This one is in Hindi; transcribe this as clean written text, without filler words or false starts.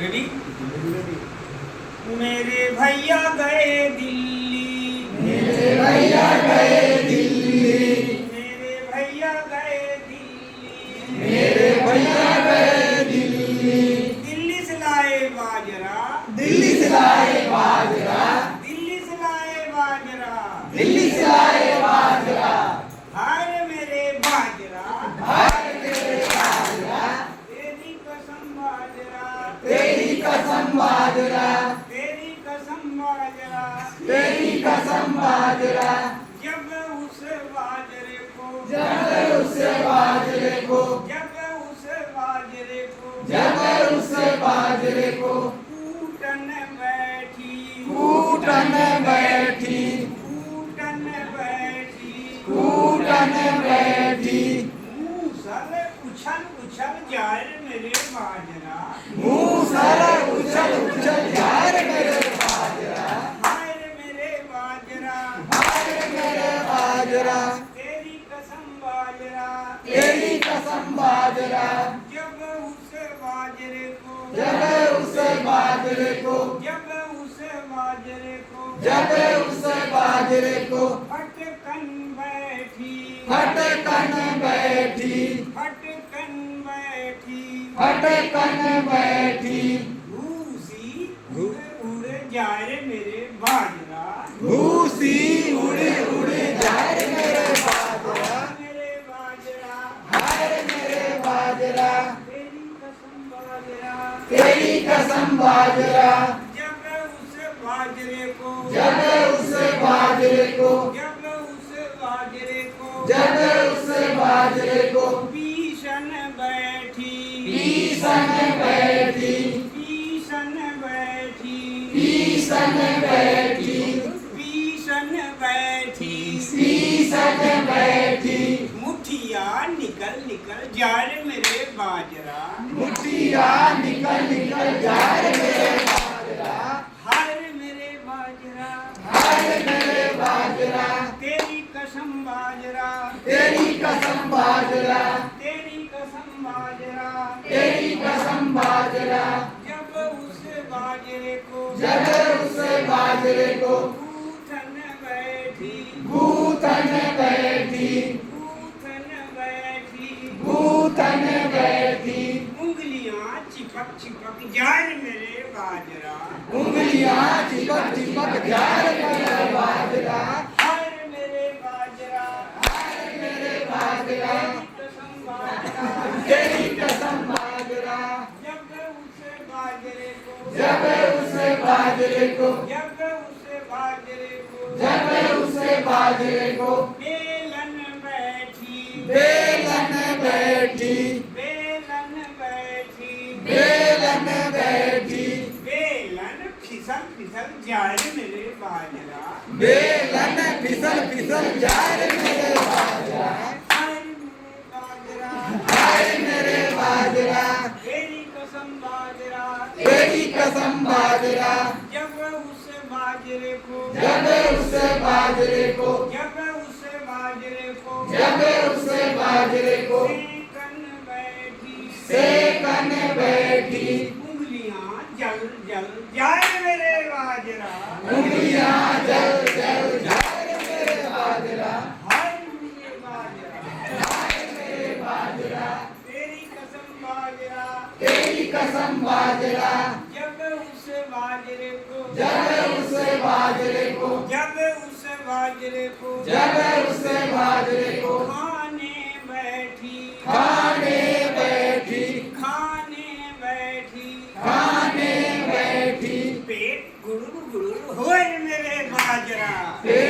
रेडी? मेरे भैया गए दिल्ली, मेरे भैया गए दिल्ली, मेरे भैया गए दिल्ली, मेरे भैया गए दिल्ली, दिल्ली से लाए बाजरा, दिल्ली से लाए बाजरा, दिल्ली से लाए बाजरा, दिल्ली से लाए बाजरा, हाय मेरे बाजरा, हाय मेरे बाजरा, तेरी कसम बाजरा, तेरी कसम बाजरा, तेरी कसम बाजरा, तेरी कसम बाजरा, जब उस बाजरे को, जब उस बाजरे को, जब उस बाजरे को, जब उस बाजरे को कूटन बैठी, कूटन बैठी, कूटन बैठी, कूटन बैठी, मूसल उछल उछल जाए मेरे बाजरा, मूसल उछल उछल यार मेरे बाजरा, हाय मेरे बाजरा, हाय मेरे बाजरा, तेरी कसम बाजरा, तेरी कसम बाजरा, जब उस बाजरे को, जब उस बाजरे को, जब उस बाजरे को, जब उस बाजरे को फटकन बैठी, फटकन बैठी, फटकन बैठी, फटकन बैठी, भूसी उड़ जाए मेरे बाजरा, भूसी उड़े उड़े जाए मेरे बाजरा, मेरे बाजरा, हाय मेरे बाजरा, तेरी कसम बाजरा, तेरी कसम बाजरा, जब उस बाजरे को, जब उस बाजरे को, जब उस बाजरे को, जब उस बाजरे को भीषण बैठी, पीसन बैठी, भीषण बैठी, पीसन बैठी, भीषण बैठी, पीसन बैठी, मुठिया निकल निकल जाए मेरे बाजरा, मुठिया निकल निकल जाए मेरे बाजरा, हाय मेरे बाजरा, हाय मेरे बाजरा, तेरी कसम बाजरा, तेरी कसम बाजरा, तेरी कसम बाजरा, तेरी कसम बाजरा, जब उस बाजरे को, जब उस बाजरे को गूथन बैठी, गूथन बैठी, गूथन बैठी, गूथन बैठी, उंगलियां चिपक चिपक जाए मेरे बाजरा, उंगलियां चिपक चिपक जाए मेरे बाजरा, हाय मेरे बाजरा, हाय मेरे बाजरा, तेरी कसम बाजरा, तेरी कसम बाजरा, जब उस बाजरे को, जब उस बाजरे को, जब उस बाजरे को, जब उस बाजरे को बेलन बैठी, बेलन बैठी, बेलन बैठी, बेलन बैठी, बेलन फिसल फिसल जाए मेरे बाजरा, बेलन फिसल फिसल जाए मेरे बाजरा, हाय मेरे बाजरा, हाय मेरे बाजरा, तेरी कसम बाजरा, तेरी कसम बाजरा, जब उस बाजरे को, जब उस बाजरे को, जब उस बाजरे को, जब उस बाजरे को सेकन बैठी, सेकन बैठी, उंगलियां जल जल जाए मेरे बाजरा, उंगलियां जल जल जाए मेरे बाजरा, हाय मेरे बाजरा, हाय मेरे बाजरा, तेरी कसम बाजरा, तेरी कसम बाजरा, जब उस बाजरे को, जब उस बाजरे को, जब उस बाजरे को, जब उस बाजरे को खाने बैठी, खाने बैठी, खाने बैठी, खाने बैठी, पेट गुड़ुर गुड़ुर होए मेरे बाजरा, पेट